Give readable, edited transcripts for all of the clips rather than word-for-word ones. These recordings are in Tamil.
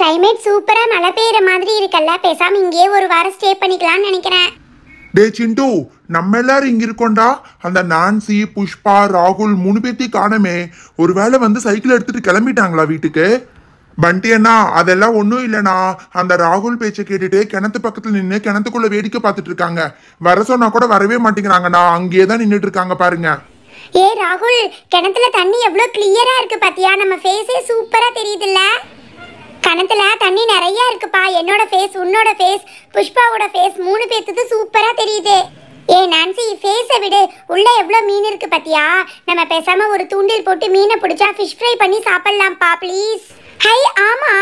கிளைமேட் சூப்பரா மழை பெய்யற மாதிரி இருக்குல்ல, பேசாம இங்கேயே ஒரு வாரம் ஸ்டே பண்ணிக்கலாம்னு நினைக்கிறேன். டே சிண்டு, நம்ம எல்லாரும் இங்க இருக்கோம்டா. அந்த நான்சி, புஷ்பா, ராகுல் 3 பேர்த்தையும் காணமே. ஒருவேளை வந்து சைக்கிள் எடுத்துட்டு கிளம்பிட்டாங்களா வீட்டுக்கு? பண்டி அண்ணா, அதெல்லாம் ஒன்றும் இல்லைண்ணா. அந்த ராகுல் பேச்சை கேட்டுட்டு கிணத்து பக்கத்துல நின்று கிணத்துக்குள்ள வேடிக்கை பார்த்துட்டு இருக்காங்க. வர சொன்னா கூட வரவே மாட்டேங்கிறாங்கண்ணா. அங்கேயே தான் நின்றுட்டு இருக்காங்க பாருங்க. ஏ ராகுல், கிணத்துல தண்ணி எவ்வளவு கிளியரா இருக்கு பாத்தியா? நம்ம ஃபேஸே சூப்பரா தெரியுதுல்ல. கிணத்துல தண்ணி நிறைய இருக்குப்பா. என்னோட ஃபேஸ், உன்னோட ஃபேஸ், புஷ்பாவோட ஃபேஸ், 3 பேத்துக்கு சூப்பரா தெரியுது. ஏ நான்சி, ஃபேஸை விடு, உள்ள எவ்வளோ மீன் இருக்கு பாத்தியா? நம்ம பேசாம ஒரு தூண்டில் போட்டு மீனை பிடிச்சா ஃபிஷ் ஃப்ரை பண்ணி சாப்பிடலாம்ப்பா ப்ளீஸ். ஹை, ஆமா,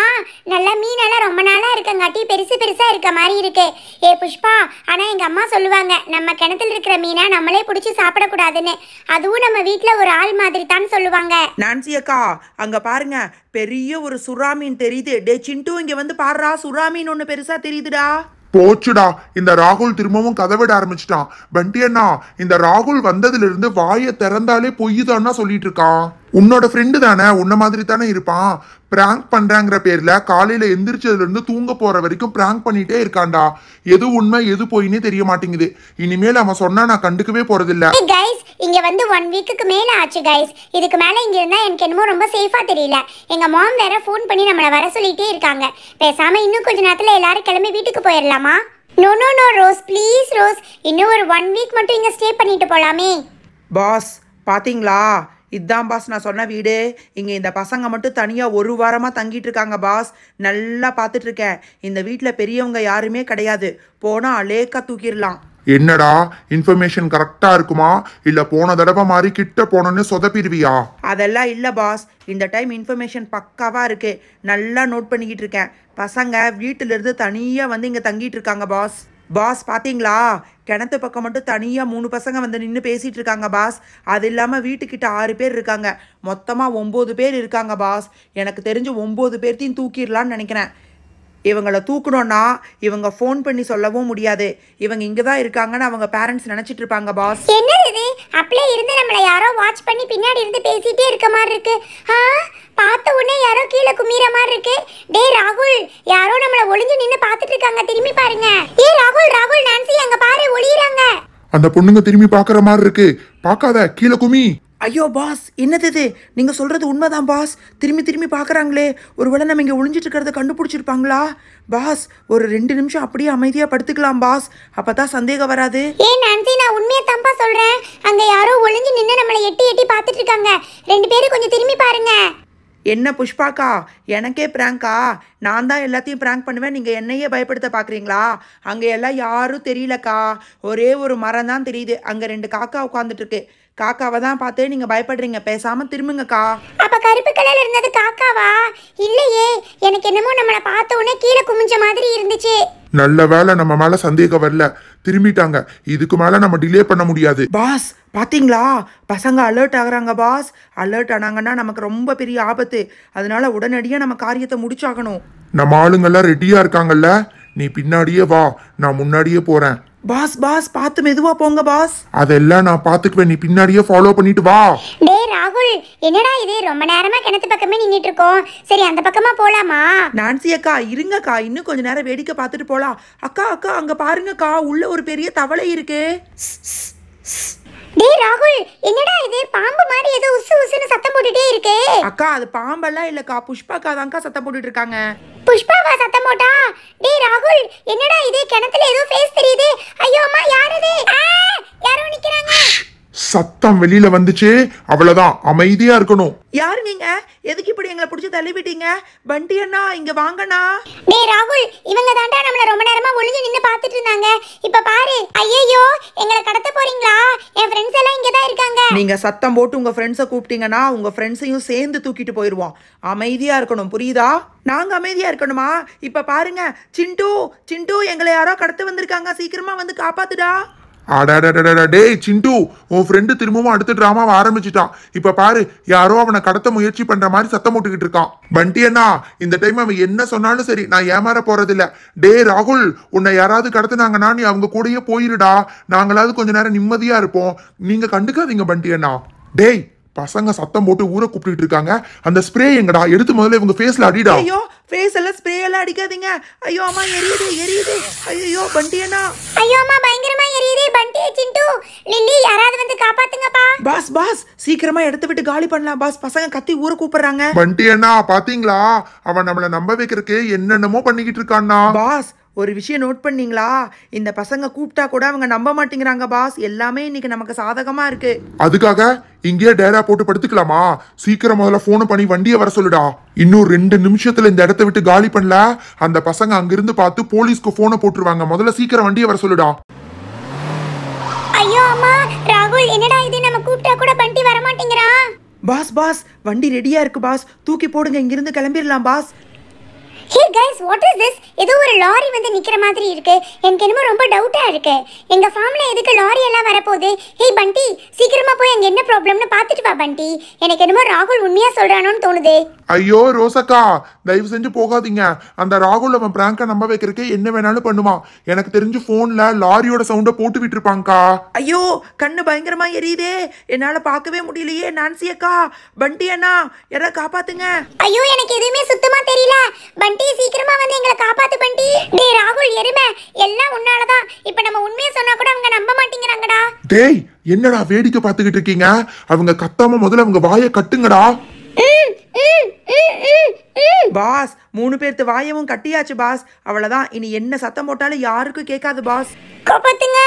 நல்ல மீனெல்லாம் ரொம்ப நாளா இருக்கங்காட்டி பெருசு பெருசா இருக்க மாதிரி இருக்கு. ஏ புஷ்பா, ஆனா எங்க அம்மா சொல்லுவாங்க நம்ம கிணத்துல இருக்கிற மீனை நம்மளே பிடிச்சி சாப்பிடக்கூடாதுன்னு. அதுவும் நம்ம வீட்டுல ஒரு ஆள் மாதிரி தான் சொல்லுவாங்க. நான்சி அக்கா, அங்க பாருங்க, பெரிய ஒரு சுறா மீன் தெரியுது. டே சிண்டு, இங்க வந்து பாடுறா, சுறா மீன் ஒண்ணு பெருசா தெரியுதுடா. போச்சுடா, இந்த ராகுல் திரும்பவும் கதவிட ஆரம்பிச்சிட்டான். பண்டி அண்ணா, இந்த ராகுல் வந்ததுல இருந்து வாயை திறந்தாலே பொய்யுதான்னா சொல்லிட்டு இருக்கான். உன்னோட ஃப்ரெண்டு தானே, உன்ன மாதிரி தானே இருப்பான். பிராங்க் பண்றாங்கிற பேர்ல காலையில எந்திரிச்சதுல இருந்து தூங்க போற வரைக்கும் பிராங்க் பண்ணிட்டே இருக்கான்டா. எது உண்மை எது போயின்னே தெரிய மாட்டேங்குது. இனிமேல் அவன் சொன்னா நான் கண்டுக்கவே போறதில்ல. கைஸ், இங்க வந்து 1 வீக்குக்கு மேல ஆச்சு கைஸ். இதுக்கு மேல இங்க இருந்தா எனக்கு என்னமோ ரொம்ப சேஃபா தெரியல. எங்க மாம் வேற ஃபோன் பண்ணி நம்மள வர சொல்லிட்டே இருக்காங்க. பேசாம இன்னும் கொஞ்ச நேரத்துல எல்லாரும் கிளம்பி வீட்டுக்கு போயிடலாமா? No no no Rose, please Rose, இன்னும் ஒரு 1 வீக் மட்டும் இங்க ஸ்டே பண்ணிட்டு போலாமே. பாஸ் பாத்தீங்களா, இதுதான் பாஸ் நான் சொன்ன வீடு. இங்கே இந்த பசங்க மட்டும் தனியாக 1 வாரமாக தங்கிட்டு இருக்காங்க பாஸ். நல்லா பார்த்துட்டு இருக்கேன். இந்த வீட்டில் பெரியவங்க யாருமே கிடையாது. போனால் அலேக்கா தூக்கிடலாம். என்னடா, இன்ஃபர்மேஷன் கரெக்டா இருக்குமா இல்ல போன தடவை மாதிரி கிட்ட போனோன்னு சொதப்பிடுவியா? அதெல்லாம் இல்லை பாஸ், இந்த டைம் இன்ஃபர்மேஷன் பக்காவாக இருக்கு. நல்லா நோட் பண்ணிக்கிட்டு இருக்கேன். பசங்க வீட்டிலிருந்து தனியாக வந்து இங்கே தங்கிட்டு இருக்காங்க பாஸ். பாஸ் பார்த்தீங்களா, கிணத்து பக்கம் மட்டும் தனியாக 3 பசங்க வந்து நின்று பேசிகிட்டு இருக்காங்க பாஸ். அது இல்லாமல் வீட்டுக்கிட்ட 6 பேர் இருக்காங்க. மொத்தமாக 9 பேர் இருக்காங்க பாஸ். எனக்கு தெரிஞ்சு 9 பேர்த்தையும் தூக்கிடலான்னு நினைக்கிறேன். இவங்களை தூக்கணும்னா இவங்க ஃபோன் பண்ணி சொல்லவும் முடியாது. இவங்க இங்கே தான் இருக்காங்கன்னு அவங்க பேரண்ட்ஸ் நினச்சிட்டு இருப்பாங்க பாஸ். என்னது இது? அப்படியே இருந்து நம்மள யாரோ வாட்ச் பண்ணி பின்னாடி இருந்து பேசிட்டே இருக்க மாதிரி இருக்கு. பார்த்த உடனே யாரோ கீழே குமிற மாதிரி இருக்கு. டே ராகுல், யாரோ நம்மள ஒளிஞ்சு நின்னு பார்த்துட்டு இருக்காங்க. திரும்பி பாருங்க. ஏ ராகுல், ராகுல், நான்சி, அங்க பாரு, ஒளியறாங்க. அந்த பொண்ணுங்க திரும்பி பாக்குற மாதிரி இருக்கு. பார்க்காத, கீழே குமி. ஐயோ பாஸ், என்னது இது? நீங்கள் சொல்கிறது உண்மைதான் பாஸ். திரும்பி திரும்பி பார்க்குறாங்களே. ஒருவேளை நம்ம இங்கே ஒளிஞ்சிட்டு இருக்கிறத கண்டுபிடிச்சிருப்பாங்களா? பாஸ், ஒரு 2 நிமிஷம் அப்படியே அமைதியாக படுத்துக்கலாம் பாஸ். அப்போ தான் சந்தேகம் வராது. ஏ நான்சி, நான் உண்மையை தம்பா சொல்கிறேன். அங்கே யாரோ ஒளிஞ்சு நின்று நம்மளை எட்டி எட்டி பார்த்துட்டு இருக்காங்க. 2 பேரும் கொஞ்சம் திரும்பி பாருங்க. என்ன புஷ்பாக்கா, எனக்கே பிராங்கா? நான் தான் எல்லாத்தையும் பிராங்க் பண்ணுவேன், நீங்கள் என்னையே பயப்படுத்த பார்க்குறீங்களா? அங்கே எல்லாம் யாரும் தெரியலக்கா. ஒரே ஒரு மரம் தான் தெரியுது. அங்கே 2 காக்கா உட்காந்துட்டு இருக்கு. காக்காவை தான் பார்த்து நீங்கள் பயப்படுறீங்க. பேசாமல் திரும்புங்கக்கா. அப்போ கருப்பு கலர்ல இருந்தது காக்காவா? இல்லையே, எனக்கு என்னமோ நம்மளை பார்த்த உடனே கீழே குமிஞ்ச மாதிரி இருந்துச்சு. நல்ல வேலை நம்ம மேல சந்தேகம் வரல. திரும்பிட்டாங்க. இதுக்கு மேல நம்ம டிலே பண்ண முடியாது. பாஸ் பாத்தீங்களா, பசங்க அலர்ட் ஆகுறாங்க பாஸ். அலர்ட் ஆனாங்கன்னா நமக்கு ரொம்ப பெரிய ஆபத்து. அதனால உடனடியாக நம்ம காரியத்தை முடிச்சாகணும். நம்ம ஆளுங்கெல்லாம் ரெடியா இருக்காங்கல்ல, நீ பின்னாடியே வா, நான் முன்னாடியே போறேன். பாஸ் பாஸ், பார்த்து மெதுவா போங்க பாஸ். அதெல்லாம் நான் பாத்துக்குவேன், நீ பின்னாடியே ஃபாலோ பண்ணிட்டு வா. டே ராகுல், என்னடா இது? ரொம்ப நேரமா கிணத்து பக்கமே நின்னுட்டு இருக்கோம். சரி, அந்த பக்கமா போலாமா? நான்சி அக்கா, இருங்கக்கா, இன்னும் கொஞ்ச நேரம் வேடிக்கை பார்த்துட்டு போலாம். அக்கா அக்கா, அங்க பாருங்கக்கா, உள்ள ஒரு பெரிய தவளை இருக்கு. டே ராகுல், என்னடா இது? பாம்பு மாதிரி ஏதோ உசு உசுன்னு சத்தம் போட்டுட்டே இருக்கு. அக்கா, அது பாம்பெல்லாம் இல்லக்கா, புஷ்பாக்கா தான்க்கா சத்தம் போட்டுட்டு இருக்காங்க. புஷ்பாவா சத்தம் போட்டா? டே ராகுல், என்னடா இது? கிணத்துல ஏதோ ஃபேஸ் தெரியுது. ஐயோ அம்மா, யார் இது? யாரோ நிக்கிறாங்க. சத்தம் வெளியில வந்துச்சு, அவ்வளவுதான், அமைதியா இருக்கணும். யாரு நீங்க? எதுக்கு இப்படி எங்களை பிடிச்சி தள்ளி விட்டீங்க? பண்டி அண்ணா, இங்க வாங்கண்ணா. டே ராகுல், இவங்க தாண்டா நம்மள ரொம்ப நேரமா ஒளிஞ்சு நின்னு பார்த்துட்டு இருந்தாங்க. இப்ப பாரு. ஐயோ, எங்களை கடத்த போறீங்களா? என் ஃப்ரெண்ட்ஸ் எல்லாம் இங்க தான் இருக்காங்க. நீங்க சத்தம் போட்டு உங்க ஃப்ரெண்ட்ஸை கூப்பிட்டீங்கன்னா உங்க ஃப்ரெண்ட்ஸையும் சேர்ந்து தூக்கிட்டு போயிடுவோம். அமைதியா இருக்கணும், புரியுதா? நாங்க அமைதியா இருக்கணுமா? இப்ப பாருங்க, சிண்டு சிண்டு, எங்களை யாரோ கடத்த வந்திருக்காங்க. சீக்கிரமா வந்து காப்பாத்துடா. டேய் சிண்டு, உன் ஃப்ரெண்டு திரும்பவும் அடுத்த டிராமாவை ஆரம்பிச்சுட்டான். இப்ப பாரு, யாரோ அவனை கடத்த முயற்சி பண்ற மாதிரி சத்தம் போட்டுக்கிட்டு இருக்கான். பண்டி அண்ணா, இந்த டைம் அவன் என்ன சொன்னாலும் சரி, நான் ஏமாற போறதில்ல. டே ராகுல், உன்னை யாராவது கடத்துனாங்கன்னா நீ அவங்க கூடயே போயிருடா. நாங்களாவது கொஞ்ச நேரம் நிம்மதியா இருப்போம். நீங்க கண்டுக்காதீங்க பண்டி அண்ணா. டேய் பசங்க சத்தம் போட்டு ஊரை கூப்பிட்டு இருக்காங்க. அந்த ஸ்ப்ரே எங்கடா? எடுத்து முதல்ல இவங்க ஃபேஸ்ல அடிடா. ஐயோ ஃபேஸ் எல்லாம் ஸ்ப்ரே எல்லாம் அடிக்காதீங்க. ஐயோ அம்மா எரியுது எரியுது. ஐயோ பண்டி அண்ணா. ஐயோ அம்மா பயங்கரமா எரியுதே. பண்டி சிண்டு லில்லி யாராவது வந்து காப்பாத்துங்கப்பா. பாஸ் பாஸ் சீக்கிரமா எடுத்து விட்டு காலி பண்ணலாம் பாஸ். பசங்க கத்தி ஊரை கூப்பிடுறாங்க. பண்டி அண்ணா பாத்தீங்களா? அவன் நம்மள நம்ப வைக்கிறதுக்கு என்னென்னமோ பண்ணிக்கிட்டு இருக்கான்னா. பாஸ் ஒரு விஷயம் நோட் பண்ணீங்களா? இந்த பசங்க கூப்பிட்டா கூட அவங்க நம்ப மாட்டேங்கிறாங்க பாஸ். எல்லாமே இன்னைக்கு நமக்கு சாதகமா இருக்கு. அதுக்காக இங்கேயே டேரா போட்டு படுத்துக்கலாமா? சீக்கிரம் முதல்ல போன் பண்ணி வண்டியை வர சொல்லுடா. இன்னும் 2 நிமிஷத்துல இந்த இடத்த விட்டு காலி பண்ணல, அந்த பசங்க அங்கிருந்து பார்த்து போலீஸ்க்கு போனை போட்டுருவாங்க. முதல்ல சீக்கிரம் வண்டியை வர சொல்லுடா. ஐயோ அம்மா ராகுல் என்னடா இது? நம்ம கூப்பிட்டா கூட பண்டி வர மாட்டேங்கிறான். பாஸ் பாஸ் வண்டி ரெடியா இருக்கு பாஸ். தூக்கி போடுங்க, இங்கிருந்து கிளம்பிடலாம் boss. Hey guys what is this? ஏதோ ஒரு லாரி வந்து நிக்கிற மாதிரி இருக்கு. எனக்கு என்னமோ ரொம்ப டவுட்டா இருக்கு. எங்க ஃபார்ம்ல எதுக்கு லாரி எல்லாம் வரப்போகுது? ஹே பண்டி சீக்கிரமா போய் அங்க என்ன ப்ராப்ளம்னு பாத்துட்டு வா பண்டி. எனக்கு என்னமோ ராகுல் உண்மையா சொல்றானோன்னு தோணுது. ஐயோ ரோசக்கா தயவு செஞ்சு போகாதீங்க. அந்த ராகுல் அவன் பிராங்கா நம்ப வைக்கிறதுக்கு என்ன வேணாலும் பண்ணுவான். எனக்கு தெரிஞ்சு போன்ல லாரியோட சவுண்ட போட்டு விட்டுருப்பாங்கக்கா. ஐயோ கண்ணு பயங்கரமா எரியுதே. என்னால பார்க்கவே முடியலையே. நான்சி அக்கா பண்டி அண்ணா யாராவது காப்பாத்துங்க. ஐயோ எனக்கு எதுவுமே சுத்தமா தெரியல. பண்டி சீக்கிரமா வந்து எங்களை காப்பாத்து பண்டி. டேய் ராகுல் எருமை எல்லாம் உன்னாலதான். இப்ப நம்ம உண்மையை சொன்னா கூட அவங்க நம்ப மாட்டேங்கிறாங்கடா. டேய் என்னடா வேடிக்கை பார்த்துக்கிட்டு இருக்கீங்க? அவங்க கத்தாம முதல்ல அவங்க வாயை கட்டுங்கடா. பாஸ் 3 பேர்த்து வாயவும் கட்டியாச்சு பாஸ். அவ்வளவுதான், இனி என்ன சத்தம் போட்டாலும் யாருக்கும் கேட்காது பாஸ். காப்பாத்துங்க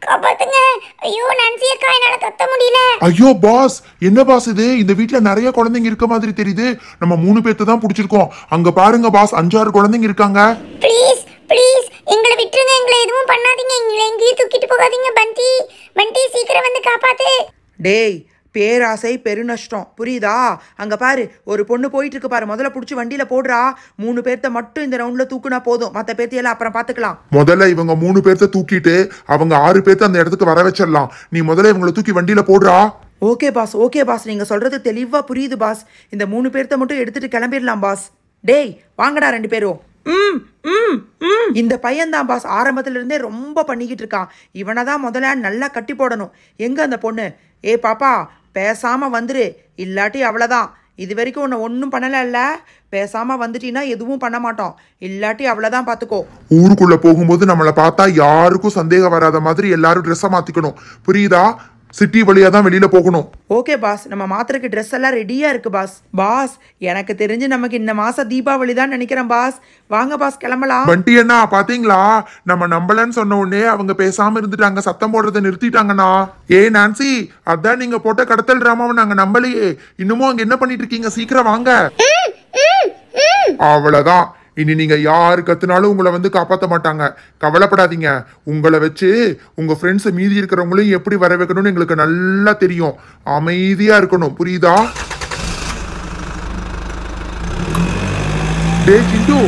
காப்பாத்துங்க. ஐயோ நான்சி அக்கா என்னால கத்த முடியல. ஐயோ பாஸ் என்ன பாஸ் இது? இந்த வீட்ல நிறைய குழந்தைங்க இருக்க மாதிரி தெரியுது. நம்ம 3 பேர்த்து தான் பிடிச்சிருக்கோம். அங்க பாருங்க பாஸ் 5-6 குழந்தைங்க இருக்காங்க. ப்ளீஸ் ப்ளீஸ் எங்களை விட்டுருங்க. எங்களை எதுவும் பண்ணாதீங்க. எங்களை எங்கேயும் தூக்கிட்டு போகாதீங்க. பண்டி பண்டி சீக்கிரம் வந்து காப்பாத்து. டேய் பேராசை பெருநஷ்டம் புரியுதா? அங்க பாரு ஒரு பொண்ணு போயிட்டு இருக்கு பாரு. முதல்ல புடிச்சு வண்டியில போடுறா. 3 பேர்த்த மட்டும் இந்த ரவுண்ட்ல தூக்குனா போதும். மத்த பேர்த்தையெல்லாம் அப்புறம் பாத்துக்கலாம். முதல்ல இவங்க 3 பேர்த்த தூக்கிட்டு அவங்க 6 பேர்த்த அந்த இடத்துக்கு வர வச்சிடலாம். நீ முதல்ல இவங்களை தூக்கி வண்டியில போடுறா. ஓகே பாஸ் நீங்க சொல்றது தெளிவா புரியுது பாஸ். இந்த 3 பேர்த்த மட்டும் எடுத்துட்டு கிளம்பிடலாம் பாஸ். டேய் வாங்கடா 2 பேரும். இந்த பையன் தான் பாஸ் ஆரம்பத்துல இருந்தே ரொம்ப பண்ணிக்கிட்டு இருக்கான். இவனை தான் முதல்ல நல்லா கட்டி போடணும். எங்க அந்த பொண்ணு? ஏ பாப்பா பேசாம வந்துரு, இல்லாட்டி அவ்வளோதான். இது வரைக்கும் உன்னை ஒன்றும் பண்ணல. பேசாம வந்துட்டீங்கன்னா எதுவும் பண்ண மாட்டோம். இல்லாட்டி அவ்வளோதான் பார்த்துக்கோ. ஊருக்குள்ள போகும்போது நம்மளை பார்த்தா யாருக்கும் சந்தேகம் வராத மாதிரி எல்லாரும் ட்ரெஸ்ஸை மாத்திக்கணும். புரியுதா? சிட்டி வழியா தான் வெளியில போகணும். ஓகே பாஸ் நம்ம மாத்திரைக்கு ட்ரெஸ் எல்லாம் ரெடியா இருக்கு பாஸ். பாஸ் எனக்கு தெரிஞ்சு நமக்கு இந்த மாசம் தீபாவளி தான் நினைக்கிறேன் பாஸ். வாங்க பாஸ் கிளம்பலாம். பண்டி அண்ணா பாத்தீங்களா? நம்ம நம்பலன்னு சொன்ன உடனே அவங்க பேசாம இருந்துட்டாங்க. சத்தம் போடுறதை நிறுத்திட்டாங்கண்ணா. ஏ நான்சி அதான் நீங்க போட்ட கடத்தல் டிராமாவை நாங்க நம்பலையே. இன்னமும் அங்க என்ன பண்ணிட்டு இருக்கீங்க? சீக்கிரம் வாங்க. அவ்வளவுதான். இனி நீங்க யாரு கத்துனாலும் உங்களை வந்து காப்பாற்ற மாட்டாங்க. கவலைப்படாதீங்க. உங்களை வச்சு உங்க ஃப்ரெண்ட்ஸ் மீதி இருக்கிறவங்களையும் எப்படி வர வைக்கணும்னு எங்களுக்கு நல்லா தெரியும். அமைதியா இருக்கணும். புரியுதா? டே சிண்டு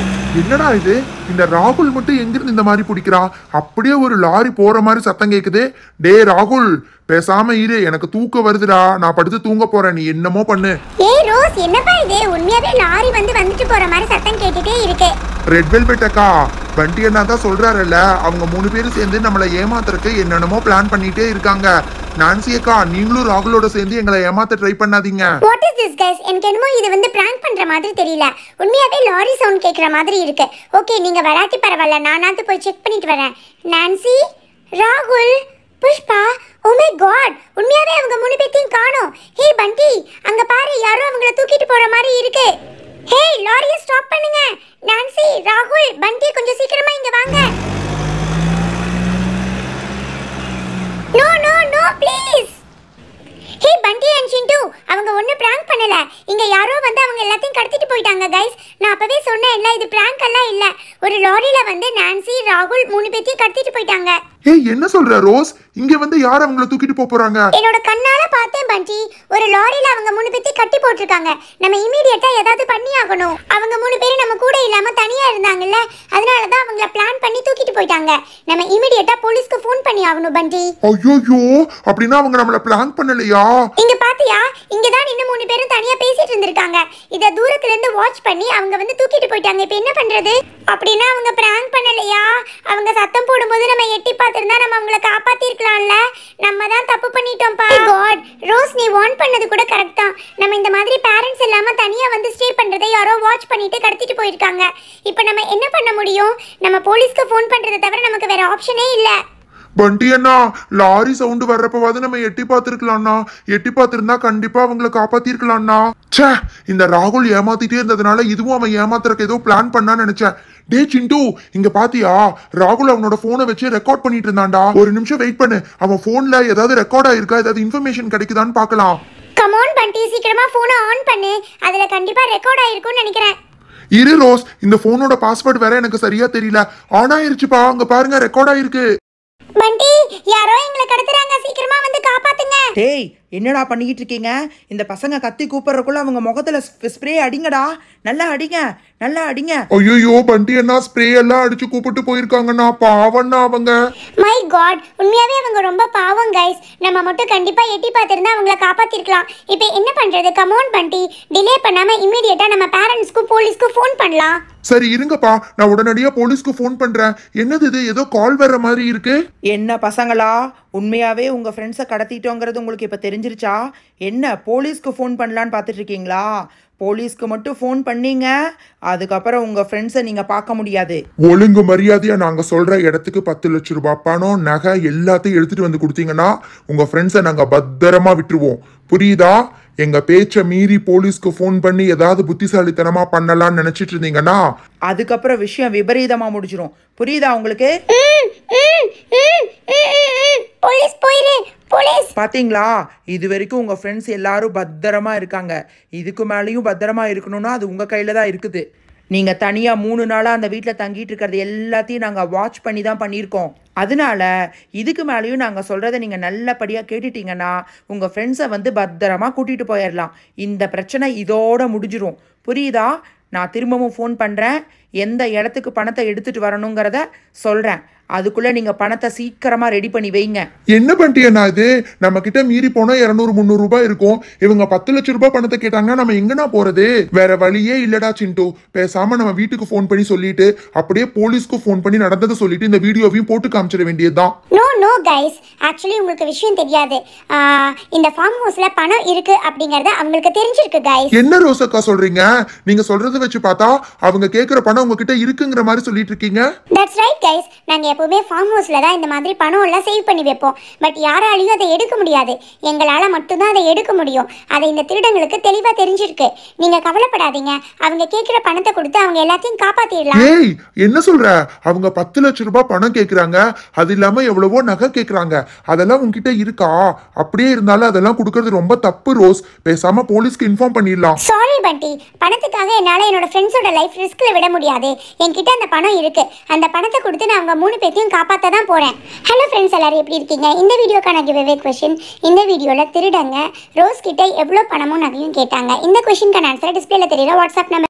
என்னடா இது? இந்த ராகுல் மட்டும் எங்கிருந்து இந்த மாதிரி பிடிக்கிறான்? அப்படியே ஒரு லாரி போற மாதிரி சத்தம் கேக்குது. டே ராகுல் பேசாம இரு, எனக்கு தூக்கம் வருதுடா. நான் படுத்து தூங்க போறேன். நீ என்னமோ பண்ணு. ஏய் ரோஸ் என்னப்பா இது? உண்மையாவே லாரி வந்துட்டு போற மாதிரி சத்தம் கேட்டுட்டே இருக்கு. ரெட் வெல்வெட் அக்கா பண்டி அண்ணா தான் சொல்றாருல்ல, அவங்க 3 பேரும் சேர்ந்து நம்மளை ஏமாத்துறதுக்கு என்னென்னமோ பிளான் பண்ணிட்டே இருக்காங்க. நான்சி அக்கா நீங்களும் ராகுலோட சேர்ந்து எங்களை ஏமாத்த ட்ரை பண்ணாதீங்க. What is this guys? எனக்கு என்னமோ இது வந்து பிராங்க் பண்ற மாதிரி தெரியல. உண்மையாவே லாரி சவுண்ட் கேக்குற மாதிரி இருக்கு. ஓகே நீங்க வராட்டி பரவாயில்ல, நானாவது போய் செக் பண்ணிட்டு வரேன். நான்சி, ராகுல், புஷ்பா, ஓ மை காட் உண்மையாவே அவங்க 3 பேத்தையும் காணோம். ஹே பண்டி அங்க பாரு, யாரோ அவங்கள தூக்கிட்டு போற மாதிரி இருக்கு. ஹே லாரியை ஸ்டாப் பண்ணுங்க. நான்சி, ராகுல், பண்டி கொஞ்சம் சீக்கிரமா இங்க வாங்க. No no no please. Hey Bunty and சிண்டு அவங்க ஒன்றும் பிராங்க் பண்ணல. இங்க யாரோ வந்து அவங்க எல்லாத்தையும் கடத்திட்டு போயிட்டாங்க கைஸ். நான் அப்பவே சொன்னேன் இல்ல, இது பிராங்க் எல்லாம் இல்ல. ஒரு லாரியில வந்து நான்சி, ராகுல் 3 பேத்தையும் கடத்திட்டு போயிட்டாங்க. ஏய் என்ன சொல்ற ரோஸ்? இங்க வந்து யார் அவங்கள தூக்கிட்டு போறாங்க? என்னோட கண்ணால பார்த்தேன் பண்டி. ஒரு லாரியில அவங்க 3 பேத்தையும் கட்டி போட்டுருக்காங்க. நம்ம இமிடியேட்டா ஏதாவது பண்ணி ஆகணும். அவங்க 3 பேரும் நம்ம கூட இல்லாம தனியா இருந்தாங்கல்ல, அதனால தான் அவங்கள பிளான் பண்ணி தூக்கிட்டு போயிட்டாங்க. நம்ம இமிடியேட்டா போலீஸ்க்கு ஃபோன் பண்ணி ஆகணும் பண்டி. ஐயோ அப்படினா அவங்க நம்மள பிளான் பண்ணலையா? இங்க பாத்தியா, இங்க தான் இன்னும் 3 பேரும் தனியா பேசிட்டு இருந்திருக்காங்க. இத தூரத்துல இருந்து வாட்ச் பண்ணி அவங்க வந்து தூக்கிட்டு போயிட்டாங்க. இப்போ என்ன பண்றது? அப்படின்னா அவங்க பிராங்க் பண்ணலையா? அவங்க சத்தம் போடும்போது நம்ம எட்டி பார்த்திருந்தா நம்ம அவங்கள காப்பாத்திருக்கலாம்ல. நம்ம தான் தப்பு பண்ணிட்டோம்ப்பா. காட், ரோஸ் நீ வார்ன் பண்ணது கூட கரெக்ட் தான். நம்ம இந்த மாதிரி பேரண்ட்ஸ் இல்லாம தனியா வந்து ஸ்டே பண்றதை யாரோ வாட்ச் பண்ணிட்டு கடத்திட்டு போயிருக்காங்க. இப்போ நம்ம என்ன பண்ண முடியும்? நம்ம போலீஸ்க்கு ஃபோன் பண்றதை தவிர நமக்கு வேற ஆப்ஷனே இல்ல. பண்டி அண்ணா, லாரி சவுண்ட் வர்றப்பவாது நம்ம எட்டி பார்த்திருக்கலாம்ண்ணா. எட்டி பார்த்திருந்தா கண்டிப்பா அவங்கள காப்பாத்திருக்கலாம்ண்ணா. ச்சே, இந்த ராகுல் ஏமாத்திட்டே இருந்ததுனால இதுவும் அவன் ஏமாத்துறக்கு ஏதோ பிளான் பண்ணான்னு நினைச்சேன். டே சிண்டு, இங்க பாத்தியா? ராகுல் அவனோட போனை வச்சு ரெக்கார்ட் பண்ணிட்டு இருந்தான்டா. ஒரு நிமிஷம் வெயிட் பண்ணு, அவன் போன்ல ஏதாவது ரெக்கார்ட் ஆயிருக்கா, ஏதாவது இன்ஃபர்மேஷன் கிடைக்குதான்னு பார்க்கலாம். கம் ஆன் பண்டி, சீக்கிரமா போனை ஆன் பண்ணு. அதுல கண்டிப்பா ரெக்கார்ட் ஆயிருக்கும்னு நினைக்கிறேன். இரு ரோஸ், இந்த போனோட பாஸ்வேர்ட் வேற எனக்கு சரியா தெரியல. ஆன் ஆயிருச்சுப்பா, அங்க பாருங்க ரெக்கார்ட் ஆயிருக்கு. பண்டி, யாரோ எங்களை கடத்துறாங்க, சீக்கிரமா வந்து காப்பாத்துங்க. டேய், என்னடா பண்ணிக்கிட்டு இருக்கீங்க? இந்த பசங்க கத்தி கூப்பிடுறக்குள்ள அவங்க முகத்துல ஸ்ப்ரே அடிங்கடா. நல்லா அடிங்க, நல்லா அடிங்க. ஐயோ பண்டி அண்ணா, ஸ்ப்ரே எல்லாம் அடிச்சு கூப்பிட்டு போயிருக்காங்கண்ணா. பாவண்ணா அவங்க. மை காட், உண்மையாவே அவங்க ரொம்ப பாவம் கைஸ். நம்ம மட்டும் கண்டிப்பா எட்டி பார்த்திருந்தா அவங்கள காப்பாத்திருக்கலாம். இப்போ என்ன பண்றது? கம் ஆன் பண்டி, டிலே பண்ணாம இமிடியேட்டா நம்ம பேரண்ட்ஸ்க்கு போலீஸ்க்கு ஃபோன் பண்ணலாம். சரி இருங்கப்பா, நான் உடனடியா போலீஸ்க்கு ஃபோன் பண்றேன். என்னது இது, ஏதோ கால் வர்ற மாதிரி இருக்கு. என்ன பசங்களா, உண்மையாவே உங்க ஃப்ரெண்ட்ஸை கடத்திட்டோங்கிறது உங்களுக்கு இப்போ தெரிஞ்சிருச்சா? என்ன போலீஸ்க்கு ஃபோன் பண்ணலான்னு பார்த்துட்டு இருக்கீங்களா? போலீஸ்க்கு மட்டும் ஃபோன் பண்ணீங்க, அதுக்கப்புறம் உங்க ஃப்ரெண்ட்ஸை நீங்க பார்க்க முடியாது. ஒழுங்கு மரியாதையா நாங்க சொல்ற இடத்துக்கு 10 லட்சம் ரூபாய் பணம், நகை எல்லாத்தையும் எடுத்துட்டு வந்து கொடுத்தீங்கன்னா உங்க ஃப்ரெண்ட்ஸை நாங்க பத்திரமா விட்டுருவோம். புரியுதா? எங்க பேச்ச மீறி போலீஸ்க்கு ஃபோன் பண்ணி ஏதாவது புத்திசாலித்தனமா பண்ணலாம்னு நினைச்சிட்டு இருந்தீங்கன்னா அதுக்கப்புறம் விஷயம் விபரீதமா முடிஞ்சிரும். புரியுதா உங்களுக்கு? போலீஸ் போயிரு, போலீஸ். பாத்தீங்களா, இது வரைக்கும் உங்க ஃப்ரெண்ட்ஸ் எல்லாரும் பத்திரமா இருக்காங்க. இதுக்கு மேலேயும் பத்திரமா இருக்கணும்னா அது உங்க கையில தான் இருக்குது. நீங்க தனியா 3 நாளா அந்த வீட்டில் தங்கிட்டு இருக்கிறது எல்லாத்தையும் நாங்க வாட்ச் பண்ணி தான் பண்ணியிருக்கோம். அதனால இதுக்கு மேலேயும் நாங்க சொல்றதை நீங்க நல்லபடியா கேட்டுட்டீங்கன்னா உங்க ஃப்ரெண்ட்ஸை வந்து பத்திரமா கூட்டிட்டு போயிடலாம். இந்த பிரச்சனை இதோட முடிஞ்சிரும். புரியுதா? நான் திரும்பவும் ஃபோன் பண்றேன். எந்த இடத்துக்கு பணத்தை எடுத்துட்டு வரணுங்கிறத சொல்றேன். அதுக்குள்ள நீங்க பணத்தை சீக்கிரமா ரெடி பண்ணி வைங்க. என்ன பண்ணிட்டேன்னா, இது நம்ம கிட்ட மீறி போனா 200-300 ரூபாய் இருக்கும். இவங்க 10 லட்சம் ரூபாய் பணத்தை கேட்டாங்கன்னா நம்ம எங்கனா போறது? வேற வழியே இல்லடா சிண்டு. பேசாம நம்ம வீட்டுக்கு ஃபோன் பண்ணி சொல்லிட்டு அப்படியே போலீஸ்க்கு ஃபோன் பண்ணி நடந்ததை சொல்லிட்டு இந்த வீடியோவையும் போட்டு காமிச்சிட வேண்டியதுதான். நோ கைஸ், ஆக்சுவலி உங்களுக்கு விஷயம் தெரியாது. இந்த ஃபார்ம் ஹவுஸ்ல பணம் இருக்கு அப்படிங்கறது அவங்களுக்கு தெரிஞ்சிருக்கு கைஸ். என்ன ரோசக்கா சொல்றீங்க? நீங்க சொல்றதை வச்சு பார்த்தா அவங்க கேக்குற பணம் உங்ககிட்ட இருக்குங்கிற மாதிரி சொல்லிட்டு இருக்கீங்க. That's right guys. நாங்க எப்பவுமே ஃபார்ம் ஹவுஸ்ல தான் இந்த மாதிரி பணம் எல்லாம் சேவ் பண்ணி வைப்போம். பட் யாராலையும் அதை எடுக்க முடியாது. எங்களால மட்டும்தான் அதை எடுக்க முடியும். அதை இந்த திருடங்களுக்கு தெளிவா தெரிஞ்சிருக்கு. நீங்க கவலைப்படாதீங்க. அவங்க கேட்கிற பணத்தை கொடுத்து அவங்க எல்லாத்தையும் காப்பாத்திடலாம். ஏய், என்ன சொல்ற? அவங்க 10 லட்சம் ரூபாய் பணம் கேக்குறாங்க. அது இல்லாம எவ்வளவோ நகை கேக்குறாங்க. அதெல்லாம் உங்ககிட்ட இருக்கா? அப்படியே இருந்தாலும் அதெல்லாம் கொடுக்கறது ரொம்ப தப்பு ரோஸ். பேசாம போலீஸ்க்கு இன்ஃபார்ம் பண்ணிடலாம். சாரி பண்டி, பணத்துக்காக என்னால என்னோட ஃப்ரெண்ட்ஸோட லைஃப் ரிஸ்க்ல விட முடியாது. என்கிட்ட அந்த பணம் இருக்கு. அந்த பணத்தை கொடுத்து நான் அவங்க 3 பேத்தையும் காப்பாற்ற தான் போறேன். ஹலோ ஃப்ரெண்ட்ஸ், எல்லாரும் எப்படி இருக்கீங்க? இந்த வீடியோக்கான கிவ்அவே क्वेश्चन. இந்த வீடியோல திருடங்க ரோஸ் கிட்ட எவ்வளவு பணமும் நகையும் கேட்டாங்க. இந்த क्वेश्चनக்கான ஆன்சர் டிஸ்ப்ளேல தெரியுற வாட்ஸ்அப் நம்பர்